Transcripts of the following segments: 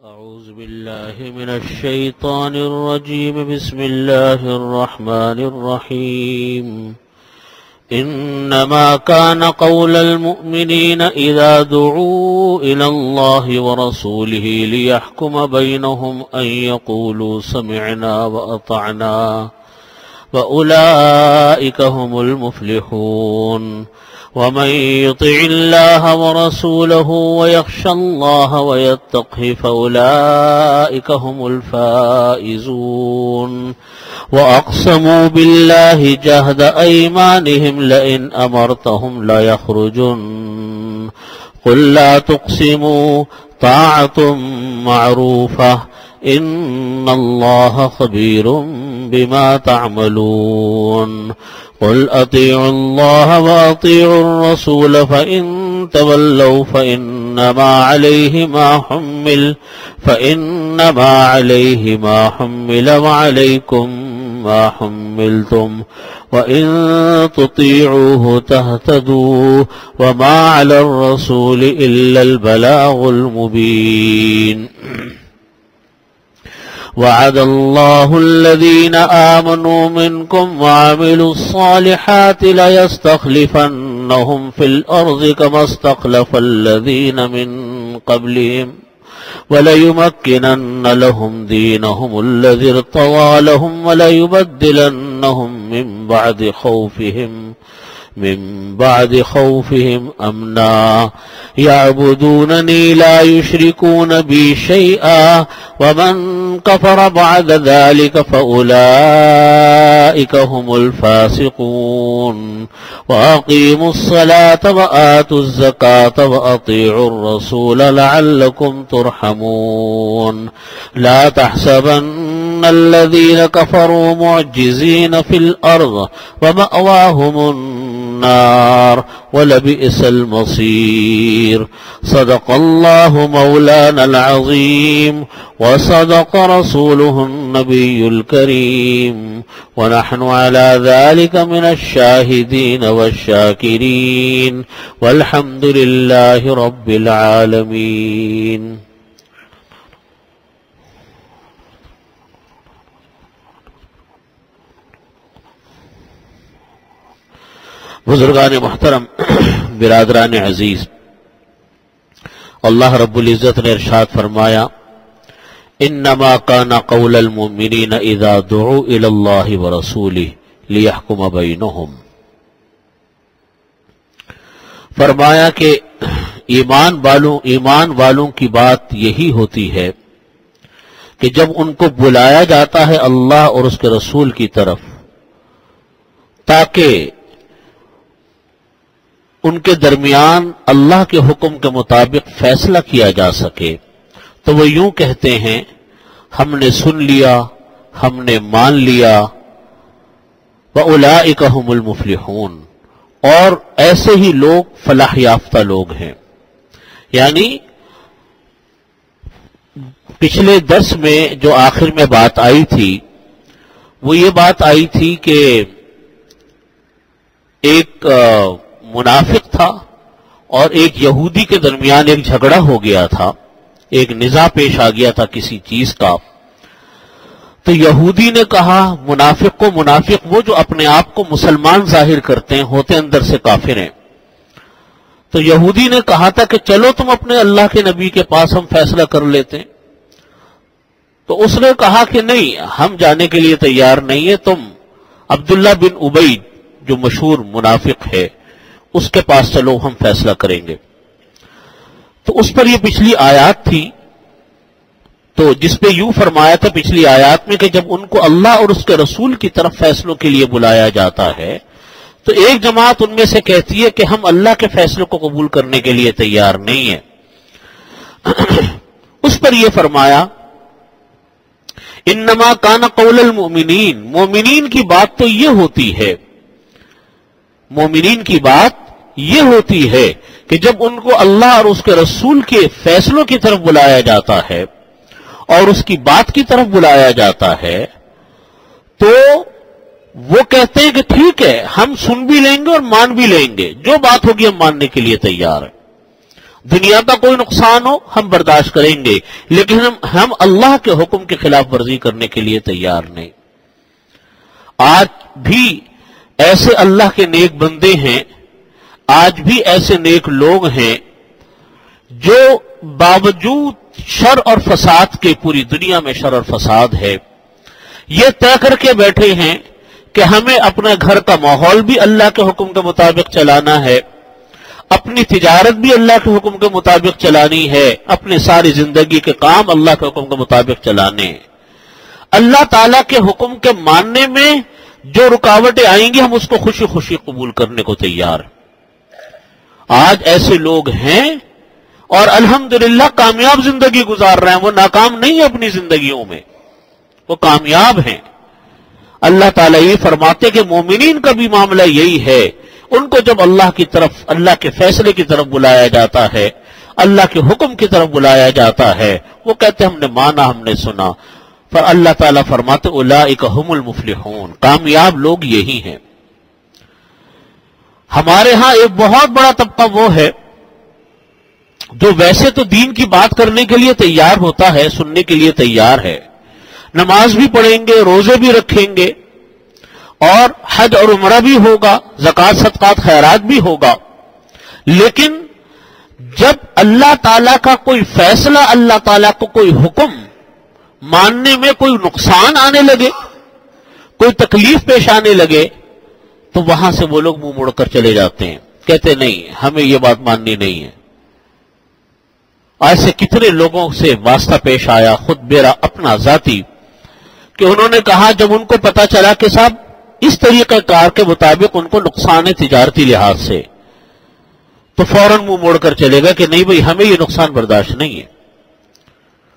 أعوذ بالله من الشيطان الرجيم. بسم الله الرحمن الرحيم. إنما كان قول المؤمنين إذا دعوا إلى الله ورسوله ليحكم بينهم أن يقولوا سمعنا وأطعنا وأولئك هم المفلحون. ومن يطع الله ورسوله ويخشى الله ويتقه فأولئك هم الفائزون. وأقسموا بالله جهد أيمانهم لئن أمرتهم ليخرجن قل لا تقسموا طاعة معروفة إن الله خبير بما تعملون. قل أطيعوا الله وأطيعوا الرسول فإن تولوا فإنما عليه ما حمل وعليكم ما حملتم وإن تطيعوه تهتدوا وما على الرسول إلا البلاغ المبين. وعد الله الذين آمنوا منكم وعملوا الصالحات ليستخلفنهم في الأرض كما استخلف الذين من قبلهم وليمكنن لهم دينهم الذي ارتضى لهم وليبدلنهم من بعد خوفهم أمنا يعبدونني لا يشركون بي شيئا ومن كفر بعد ذلك فأولئك هم الفاسقون. وأقيموا الصلاة وآتوا الزكاة وأطيعوا الرسول لعلكم ترحمون. لا تحسبن الذين كفروا معجزين في الأرض ومأواهم النار ولبئس المصير. صدق الله مولانا العظيم وصدق رسوله النبي الكريم ونحن على ذلك من الشاهدين والشاكرين والحمد لله رب العالمين. بزرگان محترم، برادران عزیز، اللہ رب العزت نے ارشاد فرمایا انما کان قول المؤمنین اذا دعوا الی اللہ ورسولہ لیحکم بینہم. فرمایا کہ ایمان والوں کی بات یہی ہوتی ہے کہ جب ان کو بلایا جاتا ہے اللہ اور اس کے رسول کی طرف تاکہ ان کے درمیان اللہ کے حکم کے مطابق فیصلہ کیا جا سکے، تو وہ یوں کہتے ہیں ہم نے سن لیا، ہم نے مان لیا. وَأُولَئِكَ هُمُ الْمُفْلِحُونَ، اور ایسے ہی لوگ فلاح یافتہ لوگ ہیں. یعنی پچھلے درس میں جو آخر میں بات آئی تھی وہ یہ بات آئی تھی کہ ایک منافق تھا اور ایک یہودی کے درمیان ایک جھگڑا ہو گیا تھا، ایک نزاع پیش آ گیا تھا کسی چیز کا. تو یہودی نے کہا منافق وہ جو اپنے آپ کو مسلمان ظاہر کرتے ہیں ہوتے اندر سے کافر ہیں. تو یہودی نے کہا تھا کہ چلو تم اپنے اللہ کے نبی کے پاس، ہم فیصلہ کر لیتے ہیں. تو اس نے کہا کہ نہیں، ہم جانے کے لیے تیار نہیں ہے، تم عبداللہ بن ابی جو مشہور منافق ہے اس کے پاس چلو، ہم فیصلہ کریں گے. تو اس پر یہ پچھلی آیات تھی، تو جس پہ یوں فرمایا تھا پچھلی آیات میں کہ جب ان کو اللہ اور اس کے رسول کی طرف فیصلوں کے لیے بلایا جاتا ہے تو ایک جماعت ان میں سے کہتی ہے کہ ہم اللہ کے فیصلوں کو قبول کرنے کے لیے تیار نہیں ہیں. اس پر یہ فرمایا انما کان قول المؤمنین، مومنین کی بات تو یہ ہوتی ہے، مومنین کی بات یہ ہوتی ہے کہ جب ان کو اللہ اور اس کے رسول کے فیصلوں کی طرف بلایا جاتا ہے اور اس کی بات کی طرف بلایا جاتا ہے تو وہ کہتے ہیں کہ ٹھیک ہے، ہم سن بھی لیں گے اور مان بھی لیں گے، جو بات ہوگی ہم ماننے کے لیے تیار ہیں. دنیا کا کوئی نقصان ہو ہم برداشت کریں گے، لیکن ہم اللہ کے حکم کی خلاف ورزی کرنے کے لیے تیار نہیں۔ آج بھی ایسے اللہ کے نیک بندے ہیں، آج بھی ایسے نیک لوگ ہیں جو باوجود شر اور فساد کے، پوری دنیا میں شر اور فساد ہے، یہ طے کر کے بیٹھے ہیں کہ ہمیں اپنے گھر کا ماحول بھی اللہ کے حکم کے مطابق چلانا ہے، اپنی تجارت بھی اللہ کے حکم کے مطابق چلانی ہے، اپنے ساری زندگی کے کام اللہ کے حکم کے مطابق چلانے ہیں۔ اللہ تعالیٰ کے حکم کے ماننے میں جو رکاوٹیں آئیں گی ہم اس کو خوشی خوشی قبول کرنے کو تیار ہیں۔ آج ایسے لوگ ہیں اور الحمدللہ کامیاب زندگی گزار رہے ہیں، وہ ناکام نہیں ہیں اپنی زندگیوں میں، وہ کامیاب ہیں۔ اللہ تعالیٰ یہ فرماتے کہ مومنین کا بھی معاملہ یہی ہے، ان کو جب اللہ کی طرف، اللہ کے فیصلے کی طرف بلایا جاتا ہے، اللہ کے حکم کی طرف بلایا جاتا ہے، وہ کہتے ہم نے مانا، ہم نے سنا۔ پر اللہ تعالیٰ فرماتے اولئک هم المفلحون، کامیاب لوگ یہی ہیں۔ ہمارے ہاں ایک بہت بڑا طبقہ وہ ہے جو ویسے تو دین کی بات کرنے کے لیے تیار ہوتا ہے، سننے کے لیے تیار ہے، نماز بھی پڑھیں گے، روزے بھی رکھیں گے، اور حج اور عمرہ بھی ہوگا، زکوٰۃ صدقات خیرات بھی ہوگا، لیکن جب اللہ تعالیٰ کا کوئی فیصلہ، اللہ تعالیٰ کو کوئی حکم ماننے میں کوئی نقصان آنے لگے، کوئی تکلیف پیش آنے لگے، تو وہاں سے وہ لوگ منہ موڑ کر چلے جاتے ہیں، کہتے نہیں ہمیں یہ بات ماننی نہیں ہے۔ ایسے کتنے لوگوں سے واسطہ پیش آیا، خود میرا اپنا ذاتی، کہ انہوں نے کہا جب ان کو پتا چلا کہ صاحب اس طریقہ کار کے مطابق ان کو نقصان ہے تجارتی لحاظ سے، تو فوراً منہ موڑ کر چلے گا کہ نہیں بھئی ہمیں یہ نقصان برداشت نہیں ہے،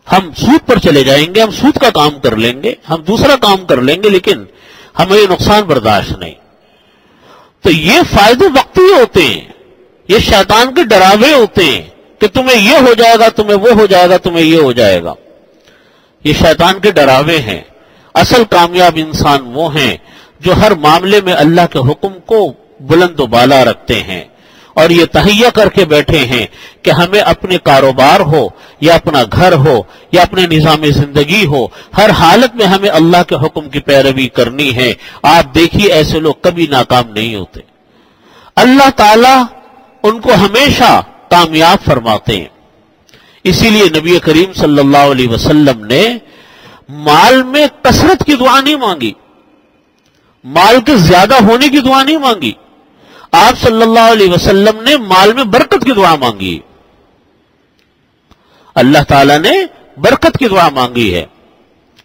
ہم سود پر چلے جائیں گے، ہم سود کا کام کر لیں گے، ہم دوسرا کام کر لیں گے، لیکن ہمیں یہ نقصان برداشت نہیں۔ تو یہ فائدے وقتی ہوتے ہیں، یہ شیطان کے ڈراوے ہوتے ہیں کہ تمہیں یہ ہو جائے گا، تمہیں وہ ہو جائے گا، تمہیں یہ ہو جائے گا، یہ شیطان کے ڈراوے ہیں۔ اصل کامیاب انسان وہ ہیں جو ہر معاملے میں اللہ کے حکم کو بلند و بالا رکھتے ہیں اور یہ تہیہ کر کے بیٹھے ہیں کہ ہمیں اپنے کاروبار ہو یا اپنا گھر ہو یا اپنے نظام زندگی ہو، ہر حالت میں ہمیں اللہ کے حکم کی پیروی کرنی ہے۔ آپ دیکھیے ایسے لوگ کبھی ناکام نہیں ہوتے، اللہ تعالیٰ ان کو ہمیشہ کامیاب فرماتے ہیں۔ اسی لیے نبی کریم صلی اللہ علیہ وسلم نے مال میں کثرت کی دعا نہیں مانگی، مال کے زیادہ ہونے کی دعا نہیں مانگی، آپ صلی اللہ علیہ وسلم نے مال میں برکت کی دعا مانگی، اللہ تعالیٰ نے برکت کی دعا مانگی ہے۔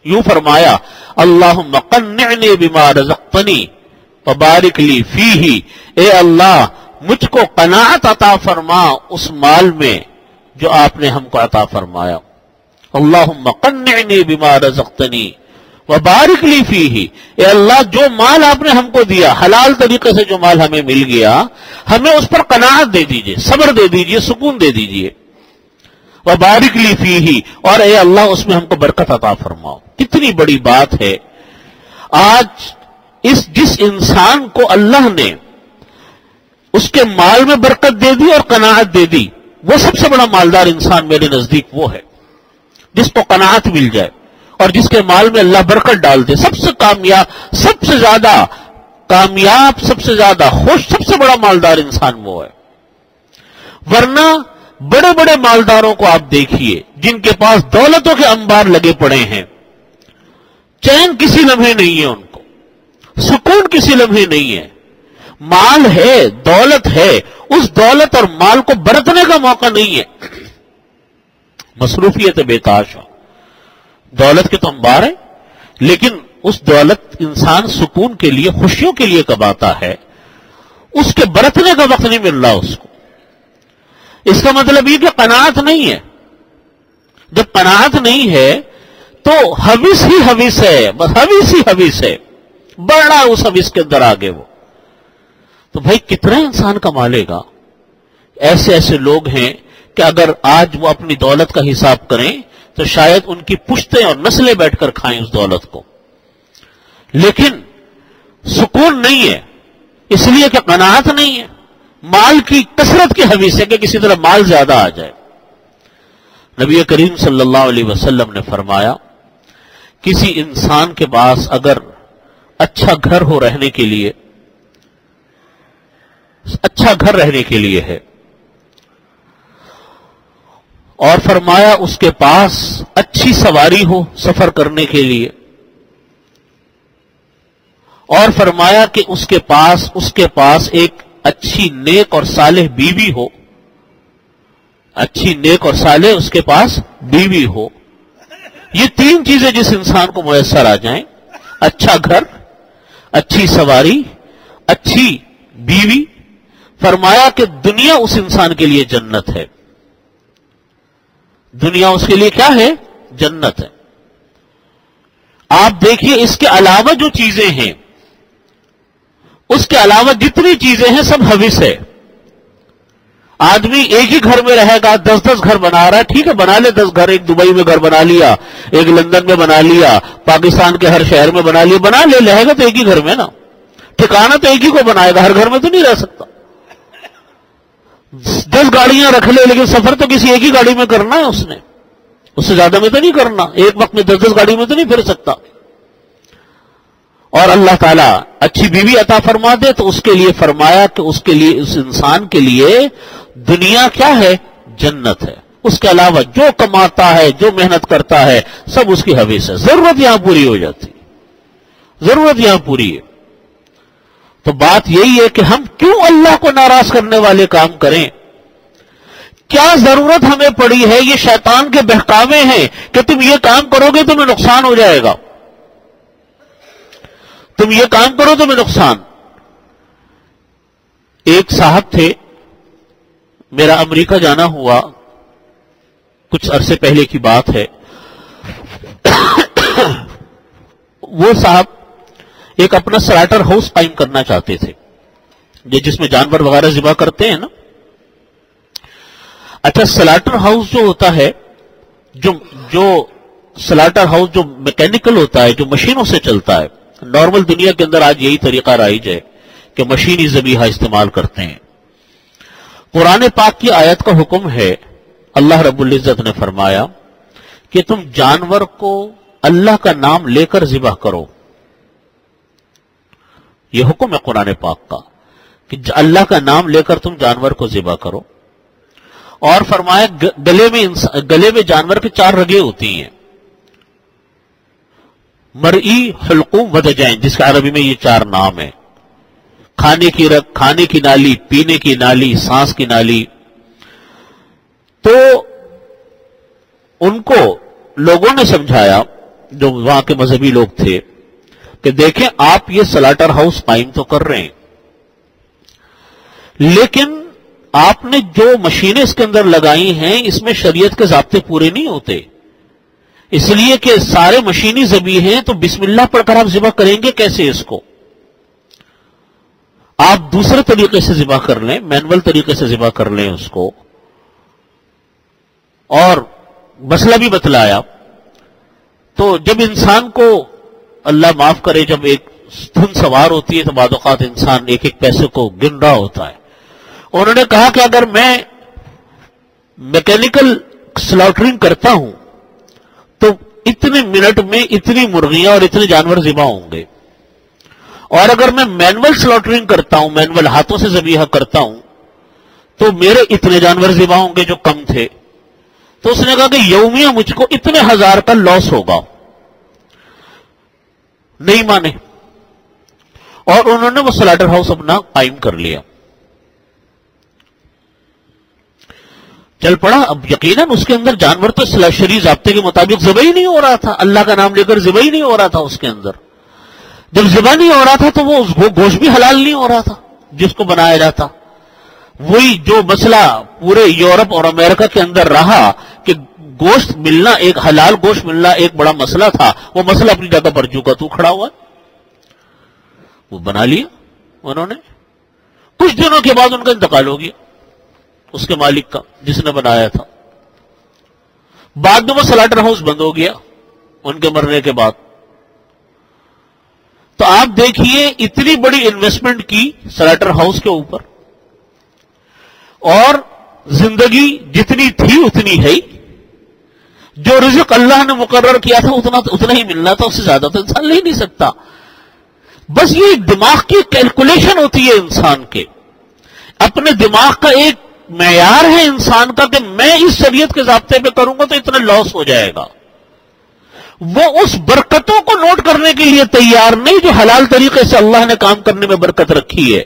یوں فرمایا اللہم قنعنی بما رزقتنی وبارک لی فیہ، اے اللہ مجھ کو قناعت عطا فرما اس مال میں جو آپ نے ہم کو عطا فرمایا۔ اللہم قنعنی بما رزقتنی وبارک لی فیہ، اے اللہ جو مال آپ نے ہم کو دیا، حلال طریقے سے جو مال ہمیں مل گیا، ہمیں اس پر قناعت دے دیجئے، صبر دے دیجئے، سکون دے دیجئے۔ وبارک لی فیہ، اور اے اللہ اس میں ہم کو برکت عطا فرماؤ۔ کتنی بڑی بات ہے۔ آج جس انسان کو اللہ نے اس کے مال میں برکت دے دی اور قناعت دے دی، وہ سب سے بڑا مالدار انسان میرے نزدیک وہ ہے جس کو قناعت مل جائے اور جس کے مال میں اللہ برکت ڈال دے۔ سب سے کامیاب، سب سے زیادہ کامیاب، سب سے زیادہ خوش، سب سے بڑا مالدار انسان وہ ہے۔ ورنہ بڑے بڑے مالداروں کو آپ دیکھیے جن کے پاس دولتوں کے انبار لگے پڑے ہیں، چین کسی لمحے نہیں ہے، ان کو سکون کسی لمحے نہیں ہے، مال ہے، دولت ہے، اس دولت اور مال کو برتنے کا موقع نہیں ہے، مصروفیت بے تحاشا۔ دولت کے تو انبار ہیں، لیکن اس دولت انسان سکون کے لیے، خوشیوں کے لیے کماتا ہے، اس کے برتنے کا وقت نہیں مل رہا اس کو۔ اس کا مطلب یہ کہ قناعت نہیں ہے۔ جب قناعت نہیں ہے تو حوث ہی حوث ہے، بس حوث ہی حوث ہے، بڑا اس حوث کے اندر آگے وہ۔ تو بھائی کتنا انسان کما لے گا؟ ایسے ایسے لوگ ہیں کہ اگر آج وہ اپنی دولت کا حساب کریں تو شاید ان کی پشتیں اور نسلیں بیٹھ کر کھائیں اس دولت کو، لیکن سکون نہیں ہے، اس لیے کہ قناعت نہیں ہے۔ مال کی کثرت کی حویث ہے کہ کسی طرح مال زیادہ آ جائے. نبی کریم صلی اللہ علیہ وسلم نے فرمایا کسی انسان کے پاس اگر اچھا گھر ہو رہنے کے لیے، اچھا گھر رہنے کے لیے ہے، اور فرمایا اس کے پاس اچھی سواری ہو سفر کرنے کے لیے، اور فرمایا کہ اس کے پاس ایک اچھی نیک اور صالح بیوی ہو، اچھی نیک اور صالح اس کے پاس بیوی ہو. یہ تین چیزیں جس انسان کو میسر آ جائیں، اچھا گھر، اچھی سواری، اچھی بیوی، فرمایا کہ دنیا اس انسان کے لیے جنت ہے. دنیا اس کے لیے کیا ہے؟ جنت ہے. آپ دیکھیے اس کے علاوہ جو چیزیں ہیں، اس کے علاوہ جتنی چیزیں ہیں سب حوث ہے. آدمی ایک ہی گھر میں رہے گا، 10 گھر بنا رہا ہے، ٹھیک ہے بنا لے 10 گھر، ایک دبئی میں گھر بنا لیا، ایک لندن میں بنا لیا، پاکستان کے ہر شہر میں بنا لیا، بنا لے، رہے گا تو ایک ہی گھر میں نا، ٹھکانا تو ایک ہی کو بنائے گا، ہر گھر میں تو نہیں رہ سکتا. 10 گاڑیاں رکھ لے لیکن سفر تو کسی ایک ہی گاڑی میں کرنا ہے اس نے، اس سے زیادہ میں تو نہیں کرنا، ایک وقت میں 10 گاڑی میں تو نہیں پھر سکتا. اور اللہ تعالیٰ اچھی بیوی عطا فرما دے تو اس کے لیے فرمایا کہ اس کے لیے، اس انسان کے لیے دنیا کیا ہے؟ جنت ہے. اس کے علاوہ جو کماتا ہے، جو محنت کرتا ہے، سب اس کی حویث ہے. ضرورت یہاں پوری ہو جاتی، ضرورت یہاں پوری ہے. تو بات یہی ہے کہ ہم کیوں اللہ کو ناراض کرنے والے کام کریں؟ کیا ضرورت ہمیں پڑی ہے؟ یہ شیطان کے بہکاوے ہیں کہ تم یہ کام کرو گے تمہیں نقصان ہو جائے گا، تم یہ کام کرو تمہیں نقصان. ایک صاحب تھے، میرا امریکہ جانا ہوا، کچھ عرصے پہلے کی بات ہے. وہ صاحب ایک اپنا سلاٹر ہاؤس قائم کرنا چاہتے تھے، یہ جس میں جانور وغیرہ ذبح کرتے ہیں نا. اچھا، سلاٹر ہاؤس جو ہوتا ہے، جو سلاٹر ہاؤس جو میکینیکل ہوتا ہے، جو مشینوں سے چلتا ہے، نارمل دنیا کے اندر آج یہی طریقہ رائج ہے کہ مشینی ذبیحہ استعمال کرتے ہیں. قرآن پاک کی آیت کا حکم ہے، اللہ رب العزت نے فرمایا کہ تم جانور کو اللہ کا نام لے کر ذبح کرو. یہ حکم ہے قرآن پاک کا کہ اللہ کا نام لے کر تم جانور کو ذبح کرو. اور فرمایا گلے میں جانور کی 4 رگیں ہوتی ہیں، مرئی، حلقوم، ودجین، جس کا عربی میں یہ 4 نام ہیں. کھانے کی رگ، کھانے کی نالی، پینے کی نالی، سانس کی نالی. تو ان کو لوگوں نے سمجھایا، جو وہاں کے مذہبی لوگ تھے، کہ دیکھیں آپ یہ سلاٹر ہاؤس قائم تو کر رہے ہیں، لیکن آپ نے جو مشینیں اس کے اندر لگائی ہیں اس میں شریعت کے ضابطے پورے نہیں ہوتے. اس لیے کہ سارے مشینی ذبیح ہیں، تو بسم اللہ پڑھ کر آپ ذبح کریں گے کیسے اس کو؟ آپ دوسرے طریقے سے ذبح کر لیں، مینول طریقے سے ذبح کر لیں اس کو. اور مسئلہ بھی بتلایا. تو جب انسان کو اللہ معاف کرے، جب ایک دھن سوار ہوتی ہے تو بعض اوقات انسان ایک ایک پیسے کو گن رہا ہوتا ہے. انہوں نے کہا کہ اگر میں میکینیکل سلاٹرنگ کرتا ہوں تو اتنے منٹ میں اتنی مرغیاں اور اتنے جانور ذبح ہوں گے، اور اگر میں مینول سلاٹرنگ کرتا ہوں، مینول ہاتھوں سے ذبیحہ کرتا ہوں، تو میرے اتنے جانور ذبح ہوں گے جو کم تھے. تو اس نے کہا کہ یومیہ مجھ کو اتنے 1000 کا لاس ہوگا. نہیں مانے، اور انہوں نے وہ سلاٹر ہاؤس اپنا قائم کر لیا. چل پڑا. اب یقیناً اس کے اندر جانور تو شرعی ضابطے کے مطابق ذبح ہی نہیں ہو رہا تھا، اللہ کا نام لے کر ذبح ہی نہیں ہو رہا تھا اس کے اندر. جب ذبح نہیں ہو رہا تھا تو وہ گوشت بھی حلال نہیں ہو رہا تھا جس کو بنایا جاتا. وہی جو مسئلہ پورے یورپ اور امریکہ کے اندر رہا کہ گوشت ملنا، ایک حلال گوشت ملنا ایک بڑا مسئلہ تھا، وہ مسئلہ اپنی جگہ پر چکا، تو کھڑا ہوا، وہ بنا لیا انہوں نے. کچھ دنوں کے بعد ان کا انتقال ہو گیا، اس کے مالک کا جس نے بنایا تھا. بعد میں وہ سلاٹر ہاؤس بند ہو گیا ان کے مرنے کے بعد. تو آپ دیکھیے اتنی بڑی انویسٹمنٹ کی سلاٹر ہاؤس کے اوپر، اور زندگی جتنی تھی اتنی ہے ہی، جو رزق اللہ نے مقرر کیا تھا اتنا ہی ملنا تھا، اس سے زیادہ تو انسان لے ہی نہیں سکتا۔ بس یہ دماغ کی کیلکولیشن ہوتی ہے انسان کے، اپنے دماغ کا ایک معیار ہے انسان کا کہ میں اس شریعت کے ضابطے پہ کروں گا تو اتنا لاس ہو جائے گا۔ وہ اس برکتوں کو نوٹ کرنے کے لیے تیار نہیں جو حلال طریقے سے اللہ نے کام کرنے میں برکت رکھی ہے،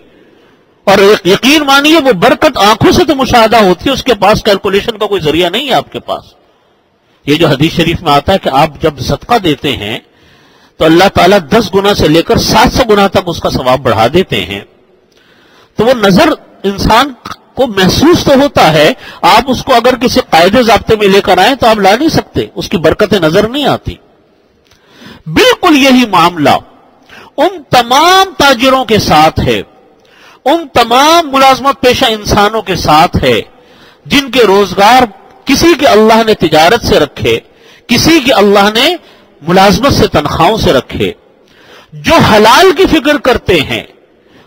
اور یقین مانیے وہ برکت آنکھوں سے تو مشاہدہ ہوتی ہے، اس کے پاس کیلکولیشن کا کوئی ذریعہ نہیں ہے آپ کے پاس۔ یہ جو حدیث شریف میں آتا ہے کہ آپ جب صدقہ دیتے ہیں تو اللہ تعالیٰ 10 گنا سے لے کر 700 گنا تک اس کا ثواب بڑھا دیتے ہیں، تو وہ نظر انسان کو محسوس تو ہوتا ہے، آپ اس کو اگر کسی قاعدے ضابطے میں لے کر آئیں تو آپ لا نہیں سکتے، اس کی برکتیں نظر نہیں آتی۔ بالکل یہی معاملہ ان تمام تاجروں کے ساتھ ہے، ان تمام ملازمت پیشہ انسانوں کے ساتھ ہے جن کے روزگار کسی کے اللہ نے تجارت سے رکھے، کسی کے اللہ نے ملازمت سے تنخواہوں سے رکھے۔ جو حلال کی فکر کرتے ہیں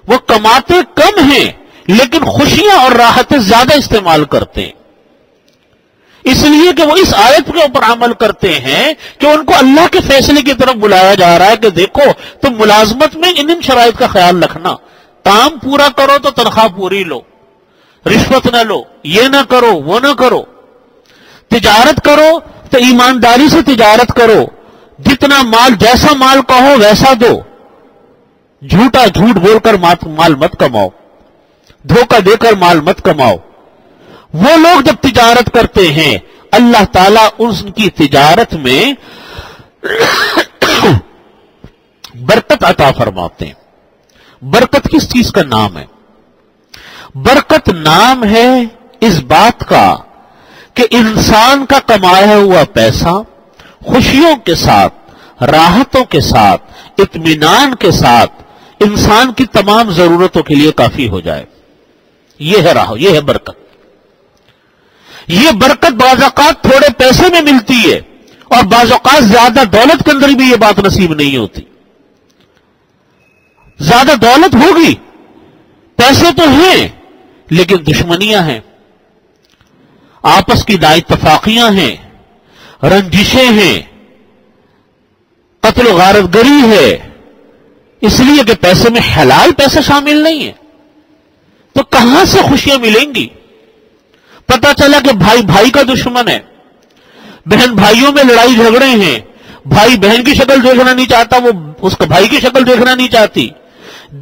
وہ کماتے کم ہیں لیکن خوشیاں اور راحتیں زیادہ استعمال کرتے ہیں، اس لیے کہ وہ اس آیت کے اوپر عمل کرتے ہیں کہ ان کو اللہ کے فیصلے کی طرف بلایا جا رہا ہے کہ دیکھو تم ملازمت میں ان شرائط کا خیال رکھنا، کام پورا کرو تو تنخواہ پوری لو، رشوت نہ لو، یہ نہ کرو وہ نہ کرو، تجارت کرو تو ایمانداری سے تجارت کرو، جتنا مال جیسا مال کہو ویسا دو، جھوٹ بول کر مال مت کماؤ، دھوکہ دے کر مال مت کماؤ۔ وہ لوگ جب تجارت کرتے ہیں اللہ تعالیٰ ان کی تجارت میں برکت عطا فرماتے ہیں۔ برکت کس چیز کا نام ہے؟ برکت نام ہے اس بات کا کہ انسان کا کمایا ہوا پیسہ خوشیوں کے ساتھ، راحتوں کے ساتھ، اطمینان کے ساتھ انسان کی تمام ضرورتوں کے لیے کافی ہو جائے۔ یہ ہے برکت۔ یہ برکت بعض اوقات تھوڑے پیسے میں ملتی ہے، اور بعض اوقات زیادہ دولت کے اندر بھی یہ بات نصیب نہیں ہوتی۔ زیادہ دولت ہوگی، پیسے تو ہیں لیکن دشمنیاں ہیں، آپس کی نااتفاقیاں ہیں، رنجشیں ہیں، قتل و غارت گری ہے، اس لیے کہ پیسے میں حلال پیسہ شامل نہیں ہے، تو کہاں سے خوشیاں ملیں گی؟ پتہ چلا کہ بھائی بھائی کا دشمن ہے، بہن بھائیوں میں لڑائی جھگڑے ہیں، بھائی بہن کی شکل دیکھنا نہیں چاہتا، وہ اس کا بھائی کی شکل دیکھنا نہیں چاہتی،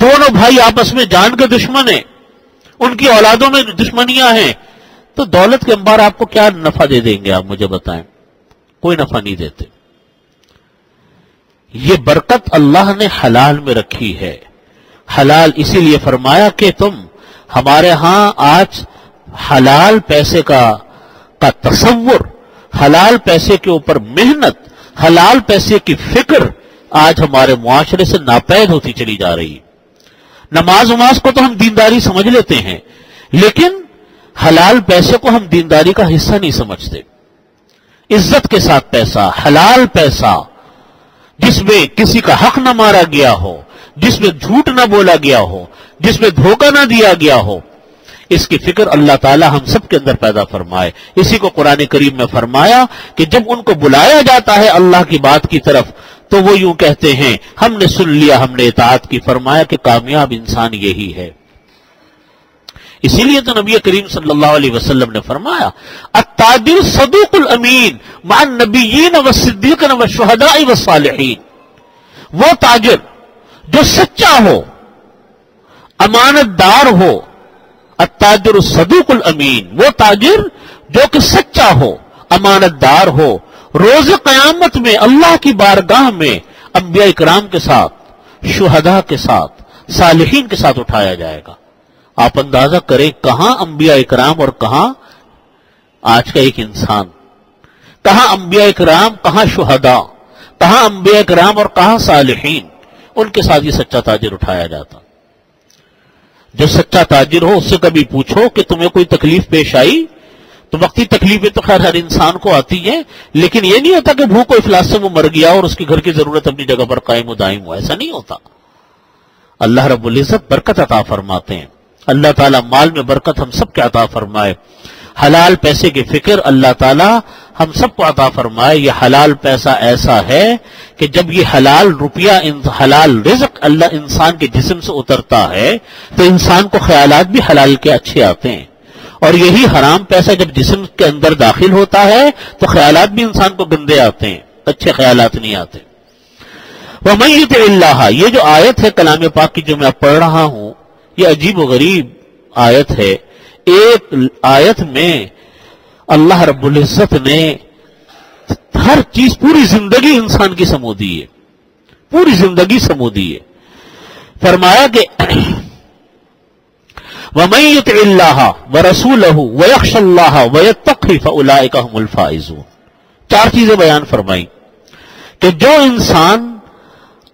دونوں بھائی آپس میں جان کے دشمن ہیں، ان کی اولادوں میں دشمنیاں ہیں، تو دولت کے انبار آپ کو کیا نفع دے دیں گے؟ آپ مجھے بتائیں، کوئی نفع نہیں دیتے۔ یہ برکت اللہ نے حلال میں رکھی ہے۔ حلال اسی لیے فرمایا کہ تم ہمارے ہاں آج حلال پیسے کا تصور، حلال پیسے کے اوپر محنت، حلال پیسے کی فکر آج ہمارے معاشرے سے ناپید ہوتی چلی جا رہی ہے۔ نماز کو تو ہم دینداری سمجھ لیتے ہیں، لیکن حلال پیسے کو ہم دینداری کا حصہ نہیں سمجھتے۔ عزت کے ساتھ پیسہ، حلال پیسہ، جس میں کسی کا حق نہ مارا گیا ہو، جس میں جھوٹ نہ بولا گیا ہو، جس میں دھوکہ نہ دیا گیا ہو، اس کی فکر اللہ تعالی ہم سب کے اندر پیدا فرمائے۔ اسی کو قرآن کریم میں فرمایا کہ جب ان کو بلایا جاتا ہے اللہ کی بات کی طرف تو وہ یوں کہتے ہیں ہم نے سن لیا، ہم نے اطاعت کی۔ فرمایا کہ کامیاب انسان یہی ہے۔ اسی لیے تو نبی کریم صلی اللہ علیہ وسلم نے فرمایا التاجر صدوق الامین مع النبیین والصدیقین والشہداء والصالحین، وہ تاجر جو سچا ہو، امانت دار ہو، التاجر الصدوق الامین، وہ تاجر جو کہ سچا ہو، امانت دار ہو، روز قیامت میں اللہ کی بارگاہ میں انبیاء اکرام کے ساتھ، شہداء کے ساتھ، صالحین کے ساتھ اٹھایا جائے گا۔ آپ اندازہ کریں کہاں انبیاء اکرام اور کہاں آج کا ایک انسان، کہاں انبیاء اکرام، کہاں شہداء، کہاں انبیاء اکرام اور کہاں صالحین، ان کے ساتھ یہ سچا تاجر اٹھایا جاتا۔ جو سچا تاجر ہو اس سے کبھی پوچھو کہ تمہیں کوئی تکلیف پیش آئی، تو وقتی تکلیفیں تو خیر ہر انسان کو آتی ہیں، لیکن یہ نہیں ہوتا کہ بھوک و افلاس سے وہ مر گیا اور اس کے گھر کی ضرورت اپنی جگہ پر قائم و دائم ہوا، ایسا نہیں ہوتا۔ اللہ رب العزت برکت عطا فرماتے ہیں۔ اللہ تعالیٰ مال میں برکت ہم سب کے عطا فرمائے، حلال پیسے کی فکر اللہ تعالیٰ ہم سب کو عطا فرمائے۔ یہ حلال پیسہ ایسا ہے کہ جب یہ حلال روپیہ، حلال رزق اللہ انسان کے جسم سے اترتا ہے تو انسان کو خیالات بھی حلال کے اچھے آتے ہیں، اور یہی حرام پیسہ جب جسم کے اندر داخل ہوتا ہے تو خیالات بھی انسان کو گندے آتے ہیں، اچھے خیالات نہیں آتے۔ وَمَن يُطِعِ اللَّهَ، یہ جو آیت ہے کلام پاک کی جو میں اب پڑھ رہا ہوں، یہ عجیب و غریب آیت ہے۔ ایک آیت میں اللہ رب العزت نے ہر چیز، پوری زندگی انسان کی سمو دی ہے، پوری زندگی سمو دی ہے۔ فرمایا کہ وَمَن يُطِعِ اللَّهَ وَرَسُولَهُ وَيَخْشَ اللَّهَ وَيَتَّقْهِ فَأُولَٰئِكَ هُمُ الْفَائِزُونَ۔ چار چیزیں بیان فرمائی کہ جو انسان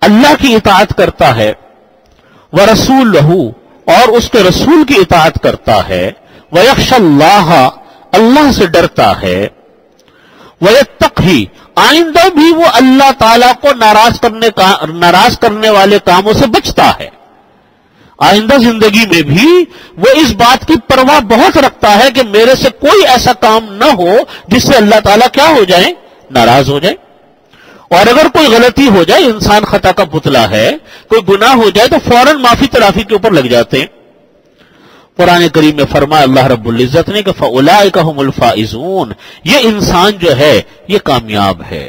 اللہ کی اطاعت کرتا ہے، وَرَسُولَهُ اور اس کے رسول کی اطاعت کرتا ہے، وَيَخْشَ اللَّهَ اللہ سے ڈرتا ہے، وَيَتَّقْهِ آئندہ بھی وہ اللہ تعالیٰ کو ناراض کرنے والے کاموں سے بچتا ہے، آئندہ زندگی میں بھی وہ اس بات کی پرواہ بہت رکھتا ہے کہ میرے سے کوئی ایسا کام نہ ہو جس سے اللہ تعالیٰ کیا ہو جائے، ناراض ہو جائے۔ اور اگر کوئی غلطی ہو جائے، انسان خطا کا پتلا ہے، کوئی گناہ ہو جائے تو فوراً معافی تلافی کے اوپر لگ جاتے ہیں۔ قرآن کریم میں فرمایا اللہ رب العزت نے کہ فَأُولَٰئِكَ هُمُ الْفَائِزُونَ، یہ انسان جو ہے یہ کامیاب ہے۔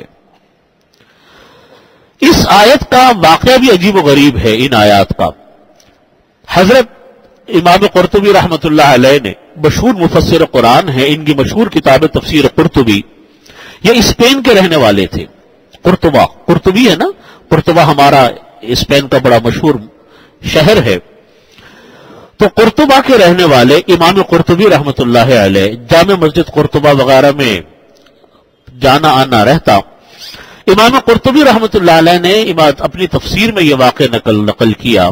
اس آیت کا واقعہ بھی عجیب و غریب ہے۔ ان آیات کا حضرت امام قرطبی رحمۃ اللہ علیہ نے، مشہور مفسر قرآن ہے، ان کی مشہور کتاب تفسیر قرطبی، یہ اسپین کے رہنے والے تھے۔ قرطبی ہے نا، قرطبہ ہمارا اسپین کا بڑا مشہور شہر ہے۔ تو قرطبہ کے رہنے والے امام قرطبی رحمۃ اللہ علیہ، جامع مسجد قرطبہ وغیرہ میں جانا آنا رہتا۔ امام قرطبی رحمۃ اللہ علیہ نے اپنی تفسیر میں یہ واقعہ نقل کیا۔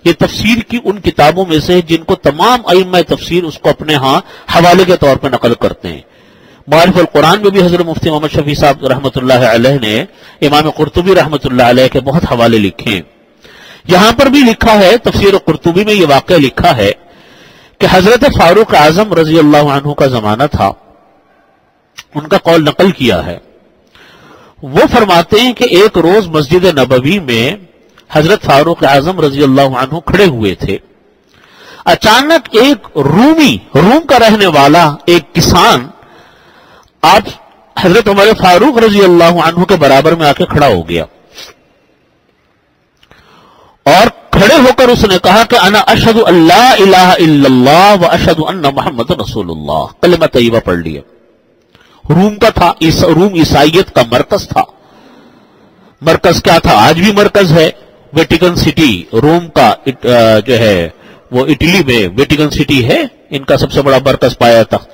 یہ تفسیر کی ان کتابوں میں سے جن کو تمام ائمہ تفسیر اس کو اپنے ہاں حوالے کے طور پر نقل کرتے ہیں۔ معارف القرآن میں بھی حضرت مفتی محمد شفیع صاحب رحمۃ اللہ علیہ نے امام قرطبی رحمۃ اللہ علیہ کے بہت حوالے لکھے ہیں۔ یہاں پر بھی لکھا ہے، تفسیر قرطبی میں یہ واقعہ لکھا ہے کہ حضرت فاروق اعظم رضی اللہ عنہ کا زمانہ تھا، ان کا قول نقل کیا ہے۔ وہ فرماتے ہیں کہ ایک روز مسجد نبوی میں حضرت فاروق اعظم رضی اللہ عنہ کھڑے ہوئے تھے۔ اچانک ایک روم کا رہنے والا ایک کسان آپ حضرت عمر فاروق رضی اللہ عنہ کے برابر میں آ کے کھڑا ہو گیا، اور کھڑے ہو کر اس نے کہا کہ انا اشہد ان لا الہ الا اللہ و اشہد ان محمد رسول اللہ، کلمہ طیبہ پڑھ لیا۔ روم کا تھا، روم عیسائیت کا مرکز تھا۔ مرکز کیا تھا؟ آج بھی مرکز ہے، ویٹیکن سٹی روم کا جو ہے وہ اٹلی میں ویٹیکن سٹی ہے، ان کا سب سے بڑا مرکز پایا تخت۔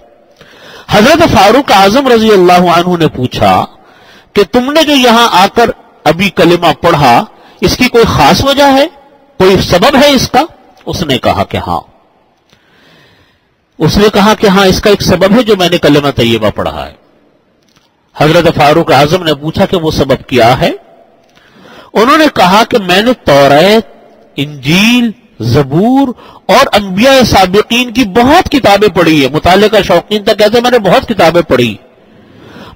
حضرت فاروق اعظم رضی اللہ عنہ نے پوچھا کہ تم نے جو یہاں آ کر ابھی کلمہ پڑھا، اس کی کوئی خاص وجہ ہے، کوئی سبب ہے اس کا؟ اس نے کہا کہ ہاں، اس کا ایک سبب ہے جو میں نے کلمہ طیبہ پڑھا ہے۔ حضرت فاروق اعظم نے پوچھا کہ وہ سبب کیا ہے؟ انہوں نے کہا کہ میں نے توریت، انجیل، زبور اور انبیاء سابقین کی بہت کتابیں پڑھی ہے۔ مطالعے کا شوقین تھا، کہتے ہیں میں نے بہت کتابیں پڑھی،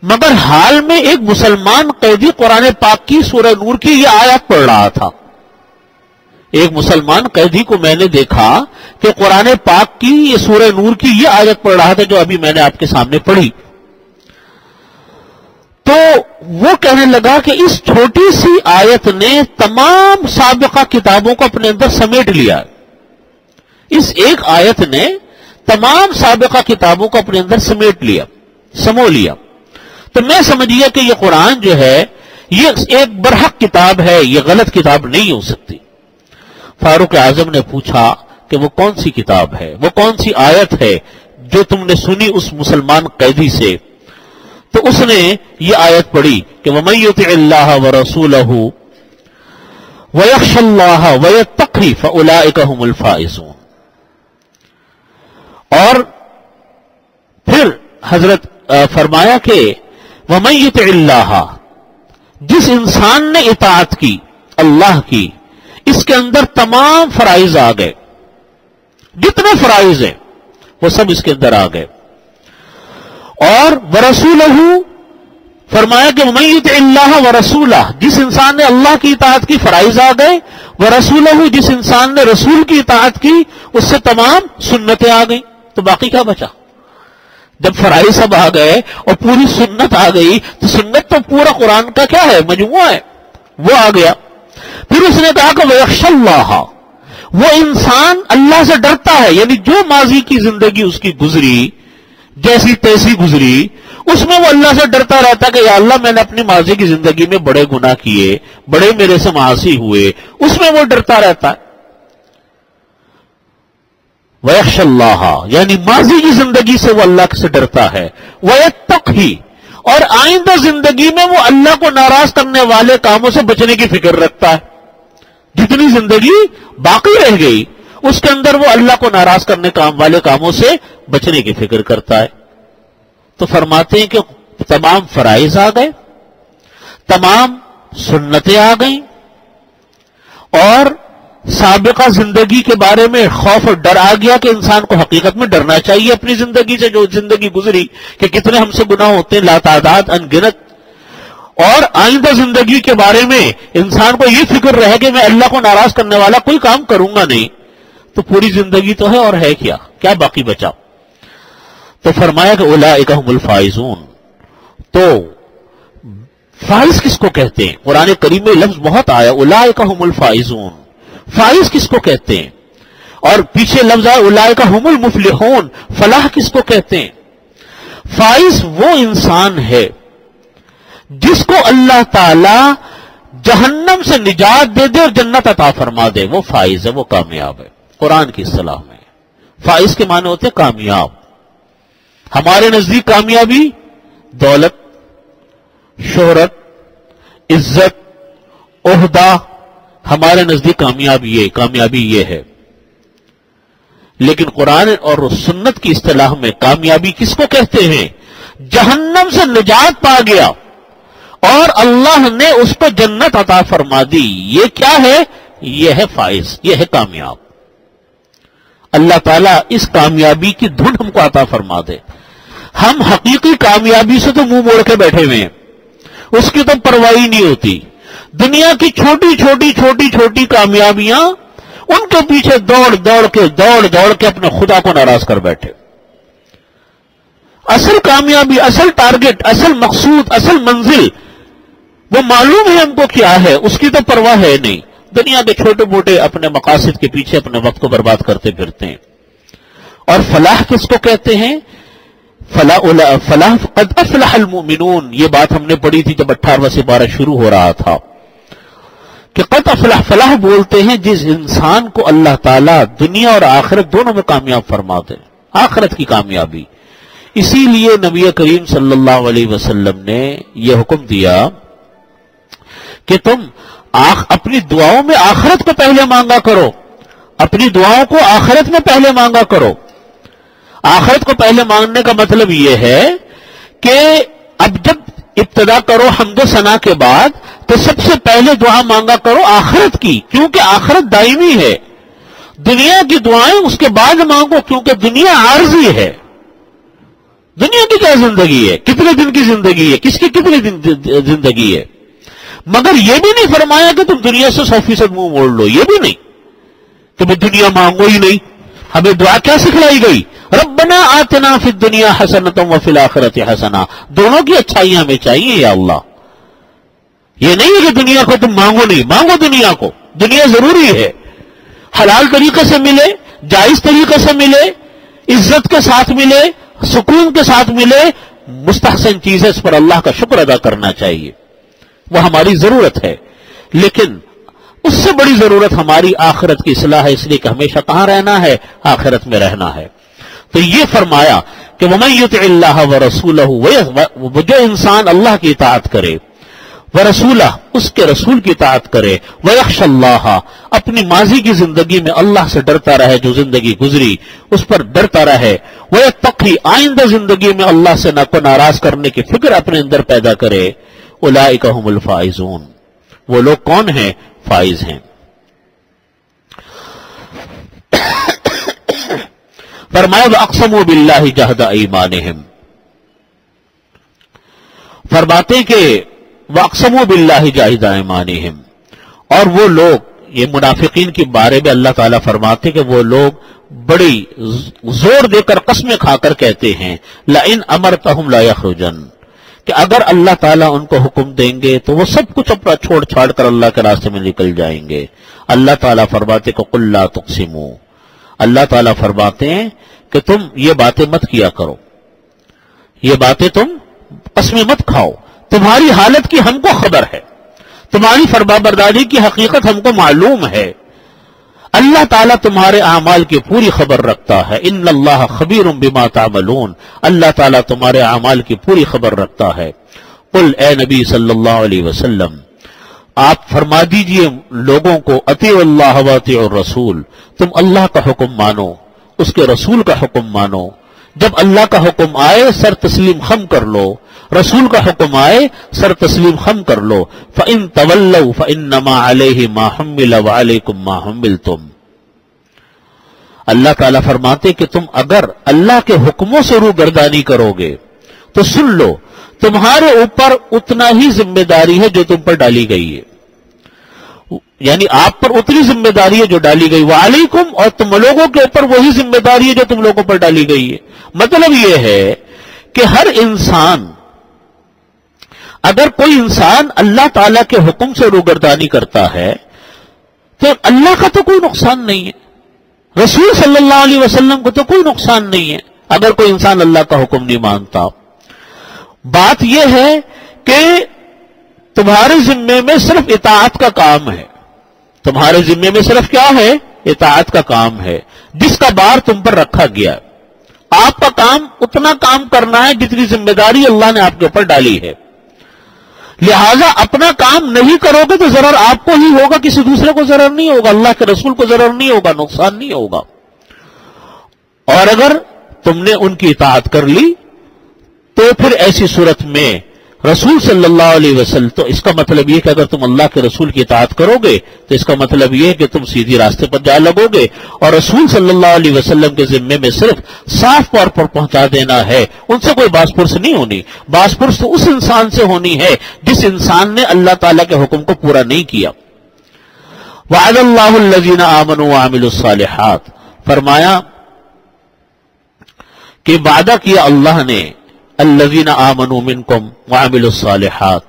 مگر حال میں ایک مسلمان قیدی قرآن پاک کی سورہ نور کی یہ آیت پڑھ رہا تھا۔ ایک مسلمان قیدی کو میں نے دیکھا کہ قرآن پاک کی یہ سورہ نور کی یہ آیت پڑھ رہا تھا جو ابھی میں نے آپ کے سامنے پڑھی۔ تو وہ کہنے لگا کہ اس چھوٹی سی آیت نے تمام سابقہ کتابوں کو اپنے اندر سمیٹ لیا، اس ایک آیت نے تمام سابقہ کتابوں کو اپنے اندر سمو لیا۔ تو میں سمجھ گیا کہ یہ قرآن جو ہے یہ ایک برحق کتاب ہے، یہ غلط کتاب نہیں ہو سکتی۔ فاروق اعظم نے پوچھا کہ وہ کون سی کتاب ہے، وہ کون سی آیت ہے جو تم نے سنی اس مسلمان قیدی سے؟ تو اس نے یہ آیت پڑھی کہ وَمَن يُطِعِ اللَّهَ وَرَسُولَهُ وَيَخْشَ اللَّهَ وَيَتَّقْهِ فَأُولَٰئِكَ هُمُ الْفَائِزُونَ۔ اور پھر حضرت فرمایا کہ وَمَن يُطِعِ اللَّهَ، جس انسان نے اطاعت کی اللہ کی، اس کے اندر تمام فرائض آ گئے، جتنے فرائض ہیں وہ سب اس کے اندر آ گئے. اور ورسولہ فرمایا کہ وَمَن يُطِعِ اللَّهَ وَرَسُولَهُ، جس انسان نے اللہ کی اطاعت کی فرائض آ گئے. ورسولہ، جس انسان نے رسول کی اطاعت کی اس سے تمام سنتیں آ گئیں. تو باقی کیا بچا؟ جب فرائض سب آ گئے اور پوری سنت آ گئی تو سنت تو پورا قرآن کا کیا ہے؟ مجموعہ ہے، وہ آ گیا. پھر اس نے کہا کہ وَيَخْشَى اللَّهَ، وہ انسان اللہ سے ڈرتا ہے. یعنی جو ماضی کی زندگی اس کی گزری جیسی تیسی گزری، اس میں وہ اللہ سے ڈرتا رہتا کہ یا اللہ میں نے اپنی ماضی کی زندگی میں بڑے گناہ کیے، بڑے میرے سے معاصی ہوئے، اس میں وہ ڈرتا رہتا ہے. وَيَخْشَى اللَّهَ، یعنی ماضی کی زندگی سے وہ اللہ سے ڈرتا ہے. وَيَتَّقِي، اور آئندہ زندگی میں وہ اللہ کو ناراض کرنے والے کاموں سے بچنے کی فکر رکھتا ہے. جتنی زندگی باقی رہ گئی اس کے اندر وہ اللہ کو ناراض کرنے والے کاموں سے بچنے کی فکر کرتا ہے. تو فرماتے ہیں کہ تمام فرائض آ گئے، تمام سنتیں آ گئیں، اور سابقہ زندگی کے بارے میں خوف اور ڈر آ گیا کہ انسان کو حقیقت میں ڈرنا چاہیے اپنی زندگی سے، جو زندگی گزری کہ کتنے ہم سے گناہ ہوتے ہیں، لاتعداد، ان گنت. اور آئندہ زندگی کے بارے میں انسان کو یہ فکر رہے کہ میں اللہ کو ناراض کرنے والا کوئی کام کروں گا نہیں. تو پوری زندگی تو ہے اور ہے کیا باقی بچا؟ تو فرمایا کہ اولئک ھم الفائزون. تو فائز کس کو کہتے ہیں؟ قرآن کریم میں لفظ بہت آیا، اولئک ھم الفائزون. فائز کس کو کہتے ہیں؟ اور پیچھے لفظ آیا اولئک ھم المفلحون. فلاح کس کو کہتے ہیں؟ فائز وہ انسان ہے جس کو اللہ تعالی جہنم سے نجات دے دے اور جنت عطا فرما دے، وہ فائز ہے، وہ کامیاب ہے. قرآن کی اصطلاح میں فائز کے معنی ہوتے ہیں کامیاب. ہمارے نزدیک کامیابی دولت، شہرت، عزت، عہدہ، ہمارے نزدیک کامیابی یہ ہے. لیکن قرآن اور سنت کی اصطلاح میں کامیابی کس کو کہتے ہیں؟ جہنم سے نجات پا گیا اور اللہ نے اس کو جنت عطا فرما دی. یہ کیا ہے؟ یہ ہے فائز، یہ ہے کامیاب. اللہ تعالیٰ اس کامیابی کی دھن ہم کو عطا فرما دے. ہم حقیقی کامیابی سے تو منہ موڑ کے بیٹھے ہوئے ہیں، اس کی تو پرواہ نہیں ہوتی. دنیا کی چھوٹی کامیابیاں، ان کے پیچھے دوڑ کے اپنے خدا کو ناراض کر بیٹھے. اصل کامیابی، اصل ٹارگٹ، اصل مقصود، اصل منزل وہ معلوم ہے ہم کو کیا ہے، اس کی تو پرواہ ہے نہیں. دنیا کے چھوٹے موٹے اپنے مقاصد کے پیچھے اپنے وقت کو برباد کرتے پھرتے ہیں. اور فلاح کس کو کہتے ہیں؟ فلاح قد افلح المؤمنون. یہ بات ہم نے پڑھی تھی جب 18واں سپارہ شروع ہو رہا تھا کہ قد افلح. فلاح بولتے ہیں جس انسان کو اللہ تعالیٰ دنیا اور آخرت دونوں میں کامیاب فرما دے، آخرت کی کامیابی. اسی لیے نبی کریم صلی اللہ علیہ وسلم نے یہ حکم دیا کہ تم اپنی دعاؤں میں آخرت کو پہلے مانگا کرو، اپنی دعاؤں کو آخرت میں پہلے مانگا کرو. آخرت کو پہلے مانگنے کا مطلب یہ ہے کہ اب جب ابتدا کرو حمد و ثنا کے بعد تو سب سے پہلے دعا مانگا کرو آخرت کی، کیونکہ آخرت دائمی ہے. دنیا کی دعائیں اس کے بعد مانگو کیونکہ دنیا عارضی ہے. دنیا کی کیا زندگی ہے؟ کتنے دن کی زندگی ہے؟ کس کی کتنے دن زندگی ہے؟ مگر یہ بھی نہیں فرمایا کہ تم دنیا سے 100% منہ موڑ لو. یہ بھی نہیں، تمہیں دنیا مانگو ہی نہیں. ہمیں دعا کیا سکھلائی گئی؟ ربنا آتنا فی الدنیا حسنۃ وفی الآخرۃ حسنہ. دونوں کی اچھائیاں ہمیں چاہیے یا اللہ. یہ نہیں ہے کہ دنیا کو تم مانگو نہیں، مانگو دنیا کو. دنیا ضروری ہے، حلال طریقے سے ملے، جائز طریقے سے ملے، عزت کے ساتھ ملے، سکون کے ساتھ ملے، مستحسن چیز ہے، اس پر اللہ کا شکر ادا کرنا چاہیے. وہ ہماری ضرورت ہے. لیکن اس سے بڑی ضرورت ہماری آخرت کی اصلاح ہے، اس لیے کہ ہمیشہ کہاں رہنا ہے؟ آخرت میں رہنا ہے. تو یہ فرمایا کہ وَمَن يُطِعِ اللَّهَ وَرَسُولَهُ، جو انسان اللہ کی اطاعت کرے، وَرَسُولَهُ، اس کے رسول کی اطاعت کرے، وَيَخْشَى اللَّهَ، اپنی ماضی کی زندگی میں اللہ سے ڈرتا رہے، جو زندگی گزری اس پر ڈرتا رہے، وَيَتَّقِي، آئندہ زندگی میں اللہ سے کو ناراض کرنے کی فکر اپنے اندر پیدا کرے، اولئک ھم الفائزون. وہ لوگ کون ہیں؟ فائز ہیں. فرمایا وَأَقْسَمُوا بِاللَّهِ جَهْدَ أَيْمَانِهِمْ، فرماتے ہیں کہ وَأَقْسَمُوا بِاللَّهِ جَهْدَ أَيْمَانِهِمْ، اور وہ لوگ، یہ منافقین کے بارے میں اللہ تعالیٰ فرماتے کہ وہ لوگ بڑی زور دے کر قسمیں کھا کر کہتے ہیں لَإِنْ أَمَرْتَهُمْ لَا يَخْرُجَنَّ، کہ اگر اللہ تعالیٰ ان کو حکم دیں گے تو وہ سب کچھ اپنا چھوڑ چھاڑ کر اللہ کے راستے میں نکل جائیں گے۔ اللہ تعالیٰ فرماتے کہ قُلْ لَا تُقْسِمُوا، اللہ تعالیٰ فرماتے ہیں کہ تم یہ باتیں مت کیا کرو، یہ باتیں تم قسمیں مت کھاؤ، تمہاری حالت کی ہم کو خبر ہے، تمہاری فرمانبرداری کی حقیقت ہم کو معلوم ہے، اللہ تعالیٰ تمہارے اعمال کی پوری خبر رکھتا ہے، ان اللہ خبیر بما تعملون، اللہ تعالیٰ تمہارے اعمال کی پوری خبر رکھتا ہے۔ قل، اے نبی صلی اللہ علیہ وسلم، آپ فرما دیجئے لوگوں کو اطیعوا اللہ واطیعوا الرسول، تم اللہ کا حکم مانو، اس کے رسول کا حکم مانو، جب اللہ کا حکم آئے سر تسلیم خم کر لو، رسول کا حکم آئے سر تسلیم خم کر لو۔ فَإِن تَوَلَّوْا فَإِنَّمَا عَلَيْهِ مَا حُمِّلَ وَعَلَيْكُمْ مَا حُمِّلْتُمْ، اللہ تعالیٰ فرماتے کہ تم اگر اللہ کے حکموں سے روگردانی کرو گے تو سن لو تمہارے اوپر اتنا ہی ذمہ داری ہے جو تم پر ڈالی گئی ہے، یعنی آپ پر اتنی ذمہ داری ہے جو ڈالی گئی، وَعَلَيْكُمْ، اور تم لوگوں کے اوپر وہی ذمہ داری ہے جو تم لوگوں پر ڈالی گئی ہے۔ مطلب یہ ہے کہ ہر انسان، اگر کوئی انسان اللہ تعالیٰ کے حکم سے روگردانی کرتا ہے تو اللہ کا تو کوئی نقصان نہیں ہے، رسول صلی اللہ علیہ وسلم کو تو کوئی نقصان نہیں ہے اگر کوئی انسان اللہ کا حکم نہیں مانتا۔ بات یہ ہے کہ تمہارے ذمے میں صرف اطاعت کا کام ہے، تمہارے ذمے میں صرف کیا ہے؟ اطاعت کا کام ہے، جس کا بار تم پر رکھا گیا ہے۔ آپ کا کام اتنا کام کرنا ہے جتنی ذمہ داری اللہ نے آپ کے اوپر ڈالی ہے، لہذا اپنا کام نہیں کرو گے تو ضرر آپ کو ہی ہوگا، کسی دوسرے کو ضرر نہیں ہوگا، اللہ کے رسول کو ضرر نہیں ہوگا، نقصان نہیں ہوگا۔ اور اگر تم نے ان کی اطاعت کر لی تو پھر ایسی صورت میں رسول صلی اللہ علیہ وسلم، تو اس کا مطلب یہ کہ اگر تم اللہ کے رسول کی اطاعت کرو گے تو اس کا مطلب یہ کہ تم سیدھی راستے پر جا لگو گے، اور رسول صلی اللہ علیہ وسلم کے ذمے میں صرف صاف طور پر پہنچا دینا ہے، ان سے کوئی باس پرس نہیں ہونی۔ باس پرس تو اس انسان سے ہونی ہے جس انسان نے اللہ تعالیٰ کے حکم کو پورا نہیں کیا۔ وعد اللہ الذین آمنوا وعملوا الصالحات، فرمایا کہ وعدہ کیا اللہ نے الذین آمنوا منکم وعملوا الصالحات،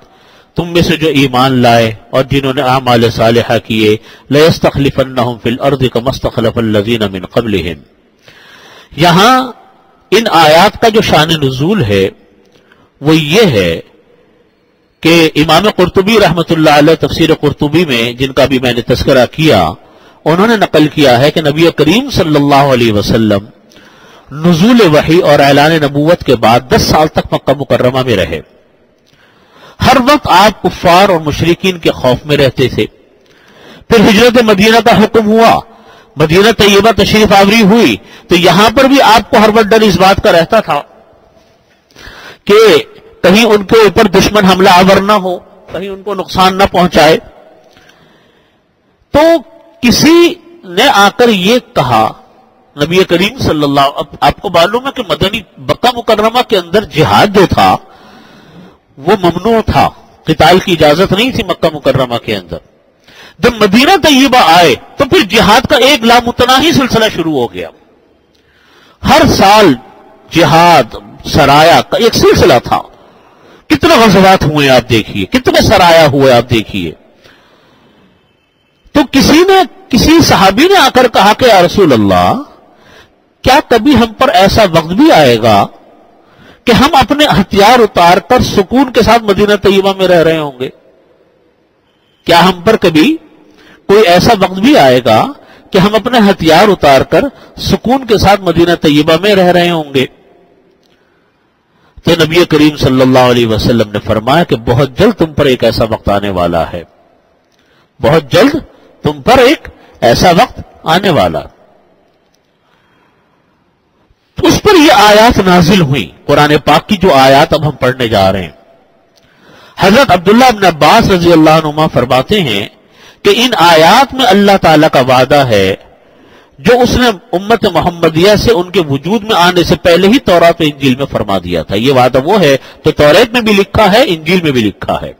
تم میں سے جو ایمان لائے اور جنہوں نے اعمال صالحہ کیے، لَيَسْتَخْلِفَنَّهُمْ فِي الْأَرْضِ كَمَا اسْتَخْلَفَ الَّذِينَ مِنْ قَبْلِهِمْ۔ یہاں ان آیات کا جو شان نزول ہے وہ یہ ہے کہ امام قرطبی رحمۃ اللہ علیہ تفسیر قرطبی میں، جن کا بھی میں نے تذکرہ کیا، انہوں نے نقل کیا ہے کہ نبی کریم صلی اللہ علیہ وسلم نزول وحی اور اعلان نبوت کے بعد 10 سال تک مکہ مکرمہ میں رہے، ہر وقت آپ کفار اور مشرکین کے خوف میں رہتے تھے۔ پھر ہجرت مدینہ کا حکم ہوا، مدینہ طیبہ تشریف آوری ہوئی، تو یہاں پر بھی آپ کو ہر وقت ڈر اس بات کا رہتا تھا کہ کہیں ان کے اوپر دشمن حملہ آور نہ ہو، کہیں ان کو نقصان نہ پہنچائے۔ تو کسی نے آ کر یہ کہا، نبی کریم صلی اللہ، آپ کو معلوم ہے کہ مدنی مکہ مکرمہ کے اندر جہاد جو تھا وہ ممنوع تھا، قتال کی اجازت نہیں تھی مکہ مکرمہ کے اندر۔ جب مدینہ طیبہ آئے تو پھر جہاد کا ایک لامتناہی سلسلہ شروع ہو گیا، ہر سال جہاد سرایا کا ایک سلسلہ تھا، کتنے غزوات ہوئے آپ دیکھیے، کتنے سرایا ہوئے آپ دیکھیے۔ تو کسی صحابی نے آ کر کہا کہ یا رسول اللہ، کیا کبھی ہم پر ایسا وقت بھی آئے گا کہ ہم اپنے ہتھیار اتار کر سکون کے ساتھ مدینہ طیبہ میں رہ رہے ہوں گے؟ کیا ہم پر کبھی کوئی ایسا وقت بھی آئے گا کہ ہم اپنے ہتھیار اتار کر سکون کے ساتھ مدینہ طیبہ میں رہ رہے ہوں گے؟ تو نبی کریم صلی اللہ علیہ وسلم نے فرمایا کہ بہت جلد تم پر ایک ایسا وقت آنے والا ہے، بہت جلد تم پر ایک ایسا وقت آنے والا۔ اس پر یہ آیات نازل ہوئی، قرآن پاک کی جو آیات اب ہم پڑھنے جا رہے ہیں۔ حضرت عبداللہ بن عباس رضی اللہ عنہما فرماتے ہیں کہ ان آیات میں اللہ تعالیٰ کا وعدہ ہے جو اس نے امت محمدیہ سے ان کے وجود میں آنے سے پہلے ہی تورات و انجیل میں فرما دیا تھا. یہ وعدہ وہ ہے تو توریت میں بھی لکھا ہے, انجیل میں بھی لکھا ہے.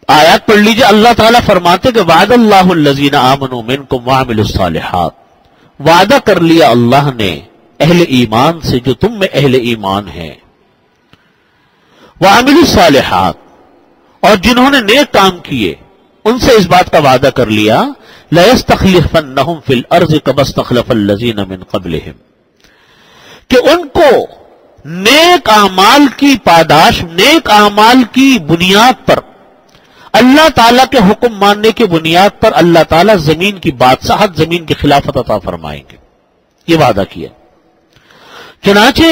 آیات پڑھ لیجئے. اللہ تعالیٰ فرماتے کہ وعد اللہ الذین آمنوا منکم وعملوا الصالحات, وعدہ کر لیا اللہ نے اہل ایمان سے جو تم میں اہل ایمان ہیں, وعملوا الصالحات, اور جنہوں نے نیک کام کیے ان سے اس بات کا وعدہ کر لیا لَيَسْتَخْلِفَنَّهُمْ فِي الْأَرْضِ كَمَا اسْتَخْلَفَ الَّذِينَ مِنْ قَبْلِهِمْ, کہ ان کو نیک اعمال کی پاداش, نیک اعمال کی بنیاد پر, اللہ تعالیٰ کے حکم ماننے کی بنیاد پر اللہ تعالیٰ زمین کی بادشاہت, زمین کی خلافت عطا فرمائیں گے. یہ وعدہ کیا. چنانچہ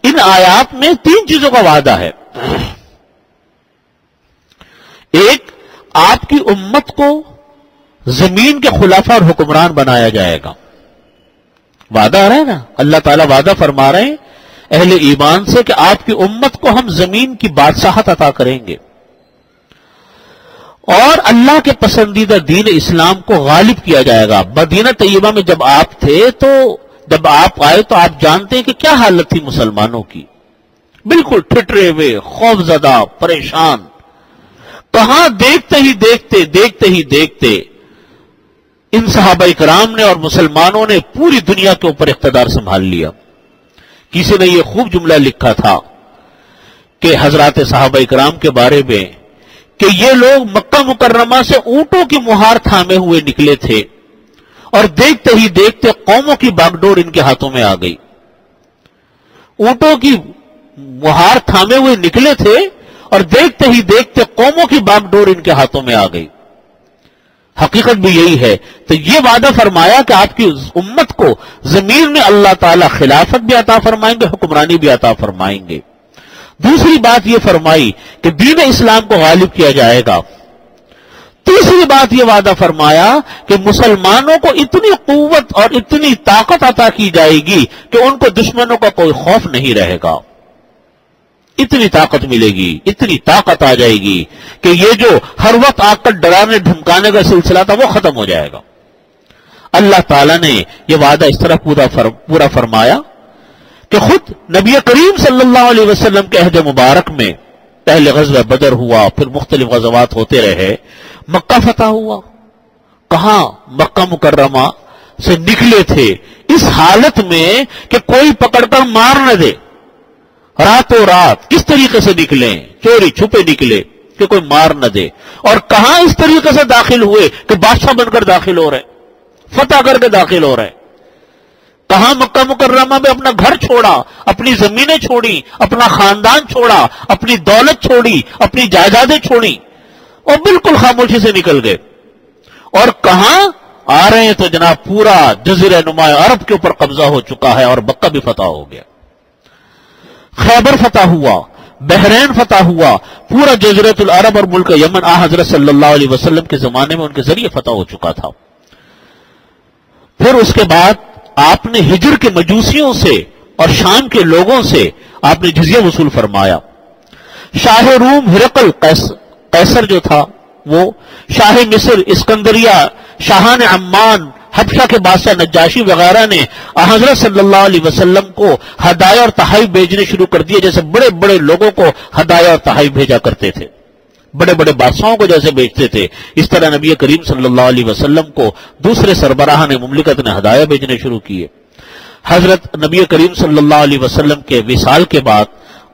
ان آیات میں 3 چیزوں کا وعدہ ہے. ایک, آپ کی امت کو زمین کے خلافہ اور حکمران بنایا جائے گا. وعدہ آ رہا ہے نا, اللہ تعالیٰ وعدہ فرما رہے ہیں اہل ایمان سے کہ آپ کی امت کو ہم زمین کی بادشاہت عطا کریں گے, اور اللہ کے پسندیدہ دین اسلام کو غالب کیا جائے گا. مدینہ طیبہ میں جب آپ تھے تو جب آپ آئے تو آپ جانتے ہیں کہ کیا حالت تھی مسلمانوں کی, بالکل ٹھٹرے ہوئے, خوف زدہ, پریشان. کہاں دیکھتے ہی دیکھتے ان صحابہ کرام نے اور مسلمانوں نے پوری دنیا کے اوپر اقتدار سنبھال لیا. کسی نے یہ خوب جملہ لکھا تھا کہ حضرات صحابہ کرام کے بارے میں کہ یہ لوگ مکہ مکرمہ سے اونٹوں کی مہار تھامے ہوئے نکلے تھے, اور دیکھتے ہی دیکھتے قوموں کی باغ ڈور ان کے ہاتھوں میں آ گئی. اونٹوں کی مہار تھامے ہوئے نکلے تھے اور دیکھتے ہی دیکھتے قوموں کی باغ ڈور ان کے ہاتھوں میں آ گئی. حقیقت بھی یہی ہے. تو یہ وعدہ فرمایا کہ آپ کی امت کو زمین میں اللہ تعالیٰ خلافت بھی عطا فرمائیں گے, حکمرانی بھی عطا فرمائیں گے. دوسری بات یہ فرمائی کہ دین اسلام کو غالب کیا جائے گا. تیسری بات یہ وعدہ فرمایا کہ مسلمانوں کو اتنی قوت اور اتنی طاقت عطا کی جائے گی کہ ان کو دشمنوں کا کوئی خوف نہیں رہے گا. اتنی طاقت ملے گی, اتنی طاقت آ جائے گی کہ یہ جو ہر وقت آ کر ڈرانے دھمکانے کا سلسلہ تھا وہ ختم ہو جائے گا. اللہ تعالیٰ نے یہ وعدہ اس طرح پورا فرمایا کہ خود نبی کریم صلی اللہ علیہ وسلم کے عہد مبارک میں پہلے غزوہ بدر ہوا, پھر مختلف غزوات ہوتے رہے, مکہ فتح ہوا. کہاں مکہ مکرمہ سے نکلے تھے اس حالت میں کہ کوئی پکڑ کر مار نہ دے. راتوں رات کس طریقے سے نکلے, چوری چھپے نکلے کہ کوئی مار نہ دے. اور کہاں اس طریقے سے داخل ہوئے کہ بادشاہ بن کر داخل ہو رہے, فتح کر کے داخل ہو رہے. کہاں مکہ مکرمہ میں اپنا گھر چھوڑا, اپنی زمینیں چھوڑی, اپنا خاندان چھوڑا, اپنی دولت چھوڑی, اپنی جائیدادیں چھوڑی, اور بالکل خاموشی سے نکل گئے. اور کہاں آ رہے ہیں تو جناب پورا جزیرہ نما عرب کے اوپر قبضہ ہو چکا ہے اور مکہ بھی فتح ہو گیا. خیبر فتح ہوا, بحرین فتح ہوا, پورا جزیرۃ العرب اور ملک یمن حضرت صلی اللہ علیہ وسلم کے زمانے میں ان کے ذریعے فتح ہو چکا تھا. پھر اس کے بعد آپ نے ہجر کے مجوسیوں سے اور شام کے لوگوں سے آپ نے جزیہ وصول فرمایا. شاہ روم ہرقل قیصر جو تھا وہ, شاہ مصر اسکندریہ, شاہان عمان, حبشہ کے بادشاہ نجاشی وغیرہ نے حضرت صلی اللہ علیہ وسلم کو ہدایہ اور تحائف بھیجنے شروع کر دیے. جیسے بڑے بڑے لوگوں کو ہدایہ اور تحائف بھیجا کرتے تھے, بڑے بڑے بادشاہوں کو جیسے بھیجتے تھے, اس طرح نبی کریم صلی اللہ علیہ وسلم کو دوسرے سربراہان مملکت نے ہدایہ بھیجنے شروع کیے. حضرت نبی کریم صلی اللہ علیہ وسلم کے وصال کے بعد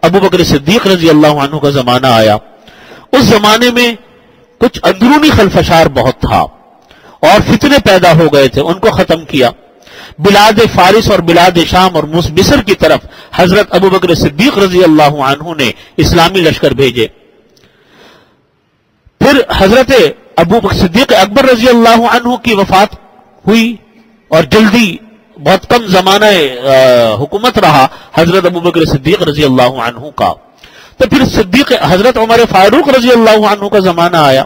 ابو بکر صدیق رضی اللہ عنہ کا زمانہ آیا. اس زمانے میں کچھ اندرونی خلفشار بہت تھا اور فتنے پیدا ہو گئے تھے, ان کو ختم کیا. بلاد فارس اور بلاد شام اور مصر کی طرف حضرت ابو بکر صدیق رضی اللہ عنہ نے اسلامی لشکر بھیجے. پھر حضرت ابو بکر صدیق اکبر رضی اللہ عنہ کی وفات ہوئی اور جلدی بہت کم زمانہ حکومت رہا حضرت ابو بکر صدیق رضی اللہ عنہ کا. تو پھر صدیق حضرت عمر فاروق رضی اللہ عنہ کا زمانہ آیا.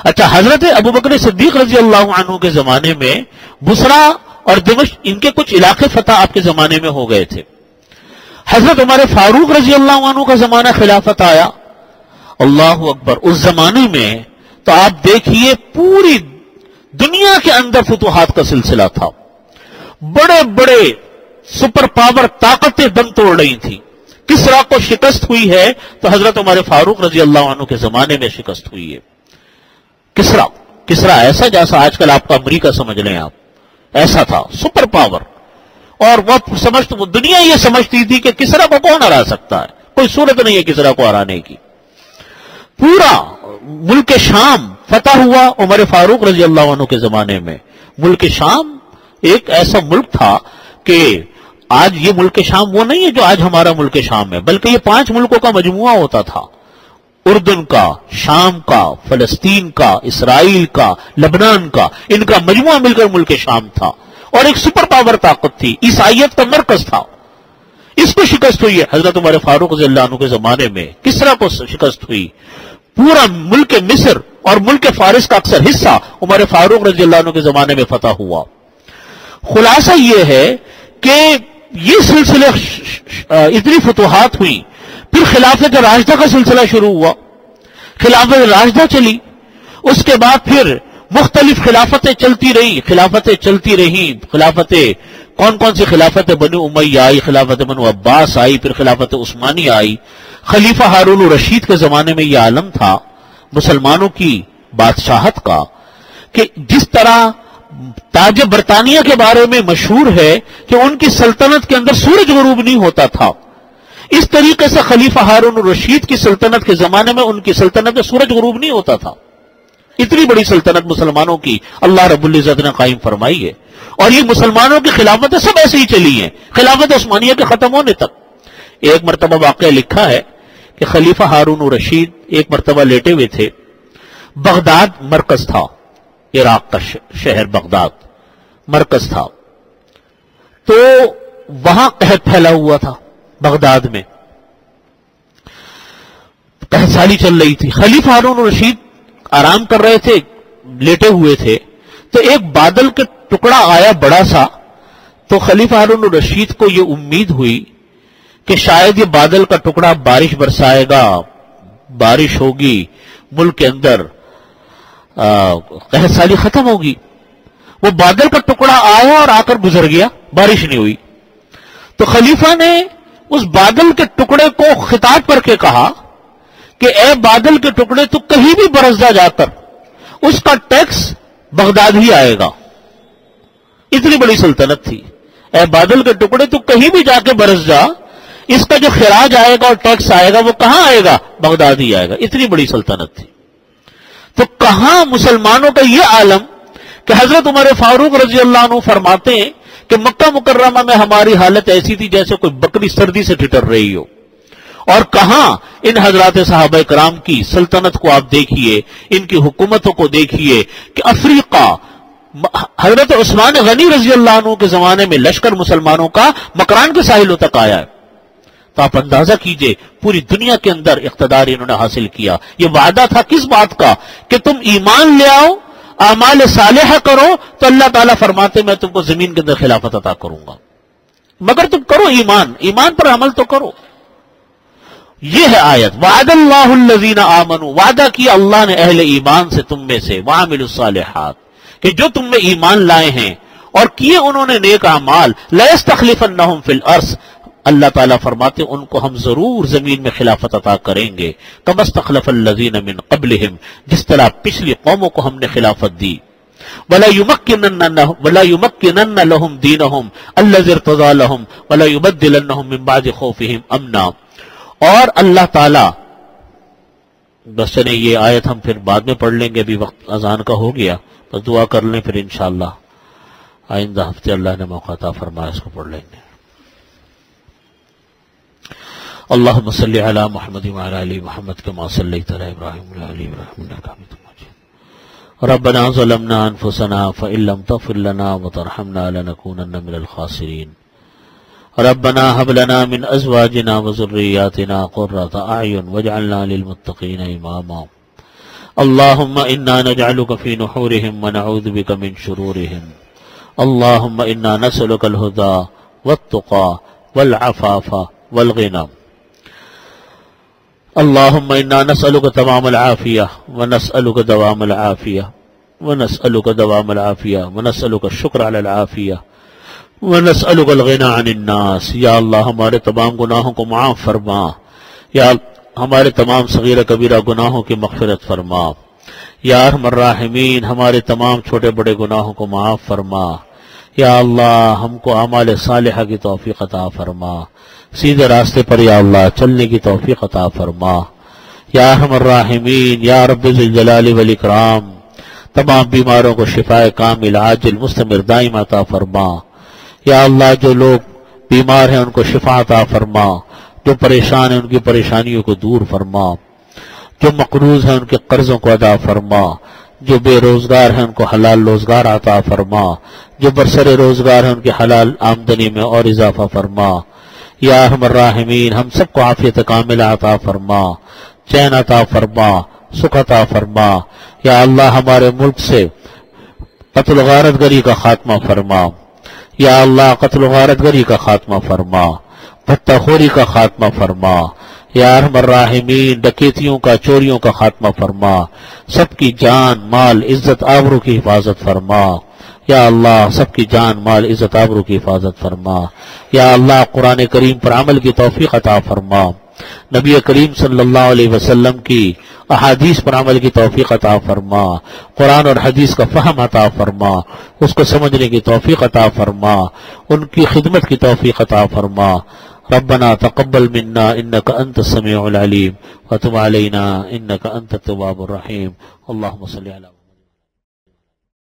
اچھا, حضرت ابو بکر صدیق رضی اللہ عنہ کے زمانے میں بصرہ اور دمشق ان کے کچھ علاقے فتح آپ کے زمانے میں ہو گئے تھے. حضرت عمر فاروق رضی اللہ عنہ کا زمانہ خلافت آیا. اللہ اکبر, اس زمانے میں تو آپ دیکھیے پوری دنیا کے اندر فتوحات کا سلسلہ تھا، بڑے بڑے سپر پاور طاقتیں دم توڑ رہی تھیں. کسرا کو شکست ہوئی ہے تو حضرت عمر فاروق رضی اللہ عنہ کے زمانے میں شکست ہوئی ہے. کسرا ایسا جیسا آج کل آپ کا امریکہ سمجھ لیں آپ، ایسا تھا سپر پاور. اور وہ دنیا یہ سمجھتی تھی کہ کسرا کو کون ہرا سکتا ہے، کوئی صورت نہیں ہے کسرا کو ہرانے کی. پورا ملک شام فتح ہوا عمر فاروق رضی اللہ عنہ کے زمانے میں. ملک شام ایک ایسا ملک تھا کہ آج یہ ملک شام وہ نہیں ہے جو آج ہمارا ملک شام ہے، بلکہ یہ 5 ملکوں کا مجموعہ ہوتا تھا. اردن کا، شام کا، فلسطین کا، اسرائیل کا، لبنان کا، ان کا مجموعہ مل کر ملک شام تھا. اور ایک سپر پاور طاقت تھی، عیسائیت کا مرکز تھا. اس کو شکست ہوئی ہے حضرت عمر فاروق رضی اللہ عنہ کے زمانے میں. کسرا کو شکست ہوئی. پورا ملک مصر اور ملک فارس کا اکثر حصہ عمر فاروق رضی اللہ عنہ کے زمانے میں فتح ہوا. خلاصہ یہ ہے کہ یہ سلسلے اتنی فتوحات ہوئی. پھر خلافت راشدہ کا سلسلہ شروع ہوا، خلافت راشدہ چلی. اس کے بعد پھر مختلف خلافتیں چلتی رہی. خلافتیں کون سی خلافت بنو امیہ آئی، خلافت بنو عباس آئی، پھر خلافت عثمانی آئی. خلیفہ ہارون الرشید کے زمانے میں یہ عالم تھا مسلمانوں کی بادشاہت کا کہ جس طرح تاج برطانیہ کے بارے میں مشہور ہے کہ ان کی سلطنت کے اندر سورج غروب نہیں ہوتا تھا، اس طریقے سے خلیفہ ہارون الرشید کی سلطنت کے زمانے میں ان کی سلطنت میں سورج غروب نہیں ہوتا تھا. اتنی بڑی سلطنت مسلمانوں کی اللہ رب العزت نے قائم فرمائی ہے. اور یہ مسلمانوں کی خلافتیں سب ایسے ہی چلی ہیں خلافت عثمانیہ کے ختم ہونے تک. ایک مرتبہ واقعہ لکھا ہے کہ خلیفہ ہارون الرشید ایک مرتبہ لیٹے ہوئے تھے. بغداد مرکز تھا، عراق کا شہر بغداد مرکز تھا. تو وہاں قحط پھیلا ہوا تھا بغداد میں، قحط سالی چل رہی تھی. خلیفہ ہارون الرشید آرام کر رہے تھے، لیٹے ہوئے تھے. تو ایک بادل کے ٹکڑا آیا بڑا سا. تو خلیفہ ہارون الرشید کو یہ امید ہوئی کہ شاید یہ بادل کا ٹکڑا بارش برسائے گا، بارش ہوگی، ملک کے اندر قحط سالی ختم ہوگی. وہ بادل کا ٹکڑا آیا اور آ کر گزر گیا، بارش نہیں ہوئی. تو خلیفہ نے اس بادل کے ٹکڑے کو خطاب کر کے کہا کہ اے بادل کے ٹکڑے تو کہیں بھی برس جا کر، اس کا ٹیکس بغداد ہی آئے گا. اتنی بڑی سلطنت تھی. اے بادل کے ٹکڑے تو کہیں بھی جا کے برس جا، اس کا جو خراج آئے گا اور ٹیکس آئے گا وہ کہاں آئے گا؟ بغداد ہی آئے گا. اتنی بڑی سلطنت تھی. تو کہاں مسلمانوں کا یہ عالم کہ حضرت عمر فاروق رضی اللہ عنہ فرماتے ہیں کہ مکہ مکرمہ میں ہماری حالت ایسی تھی جیسے کوئی بکری سردی سے ٹھٹر رہی ہو. اور کہاں ان حضرات صحابہ کرام کی سلطنت کو آپ دیکھیے، ان کی حکومتوں کو دیکھیے کہ افریقہ حضرت عثمان غنی رضی اللہ عنہ کے زمانے میں لشکر مسلمانوں کا مکران کے ساحلوں تک آیا ہے. تو آپ اندازہ کیجئے پوری دنیا کے اندر اقتدار انہوں نے حاصل کیا. یہ وعدہ تھا کس بات کا؟ کہ تم ایمان لے آؤ، اعمال صالحہ کرو تو اللہ تعالیٰ فرماتے میں تم کو زمین کے اندر خلافت عطا کروں گا، مگر تم کرو ایمان پر عمل تو کرو. یہ ہے آیت. وعد اللہ الذین آمنوا، وعدہ کیا اللہ نے اہل ایمان سے تم میں سے، وعملوا الصالحات، کہ جو تم میں ایمان لائے ہیں اور کیے انہوں نے نیک اعمال، لَيَسْتَخْلِفَنَّهُمْ فِي الْأَرْضِ، اللہ تعالیٰ فرماتے ان کو ہم ضرور زمین میں خلافت عطا کریں گے. كَمَا اسْتَخْلَفَ الَّذِينَ مِنْ قَبْلِهِمْ، جس طرح پچھلی قوموں کو ہم نے خلافت دی. وَلَا يُمَكِّنَنَّ لَهُمْ دِينَهُمْ الَّذِي ارْتَضَىٰ لَهُمْ وَلَا يُبَدِّلَنَّهُمْ مِنْ بَعْدِ خَوْفِهِمْ أَمْنًا. اور اللہ تعالیٰ، بس چلیں یہ آیت ہم پھر بعد میں پڑھ لیں گے، ابھی وقت اذان کا ہو گیا، بس دعا کر لیں پھر انشاءاللہ آئندہ ہفتے اللہ نے موقع عطا فرمایا اس کو پڑھ لیں گے. اللہم صلی علی محمد وعلی آل محمد کما صلیت علی ابراہیم وعلی آل ابراہیم انک حمید مجید. ربنا ظلمنا انفسنا فإن لم تغفر لنا وترحمنا لنكونن من الخاسرین. ربنا هب لنا من ازواجنا وذرياتنا قرة اعین واجعلنا للمتقین اماما. اللهم انا نجعلك في نحورهم ونعوذ بك من شرورهم. اللهم انا نسألك الهدى والتقى والعفاف والغنى. اللهم انا نسألك تمام العافية ونسألك دوام العافية ونسألك دوام العافية ونسألك الشكر على العافية ونسألك الغنى عن الناس۔ یا اللہ ہمارے تمام گناہوں کو معاف فرما، یا ہمارے تمام صغیرہ کبیرہ گناہوں کی مغفرت فرما، یا ارحم الراحمین ہمارے تمام چھوٹے بڑے گناہوں کو معاف فرما، یا اللہ ہم کو اعمال صالحہ کی توفیق عطا فرما، سیدھے راستے پر یا اللہ چلنے کی توفیق عطا فرما، یا ارحم الراحمین یا رب ذی الجلال والاکرام تمام بیماروں کو شفاء کامل عاجل مستمر دائم عطا فرما، یا اللہ جو لوگ بیمار ہیں ان کو شفا عطا فرما، جو پریشان ہیں ان کی پریشانیوں کو دور فرما، جو مقروض ہیں ان کے قرضوں کو ادا فرما، جو بے روزگار ہیں ان کو حلال روزگار عطا فرما، جو برسر روزگار ہیں ان کی حلال آمدنی میں اور اضافہ فرما، یا ارحم الراحمین ہم سب کو عافیت کاملہ عطا فرما، چین عطا فرما، سکھ عطا فرما، یا اللہ ہمارے ملک سے قتل و غارت گری کا خاتمہ فرما، یا اللہ قتل و غارت گری کا خاتمہ فرما، بھتہ خوری کا خاتمہ فرما، یا ارحم الراحمین ڈکیتیوں کا چوریوں کا خاتمہ فرما، سب کی جان مال عزت آبرو کی حفاظت فرما، یا اللہ سب کی جان مال عزت آبرو کی حفاظت فرما، یا اللہ قرآن کریم پر عمل کی توفیق عطا فرما، نبی کریم صلی اللہ علیہ وسلم کی احادیث پر عمل کی توفیق عطا فرما، قرآن اور حدیث کا فہم عطا فرما، اس کو سمجھنے کی توفیق عطا فرما، ان کی خدمت کی توفیق عطا فرما۔ ربنا تقبل منا انك انت السميع العليم وتب علينا انك انت التواب الرحيم۔ اللهم صل على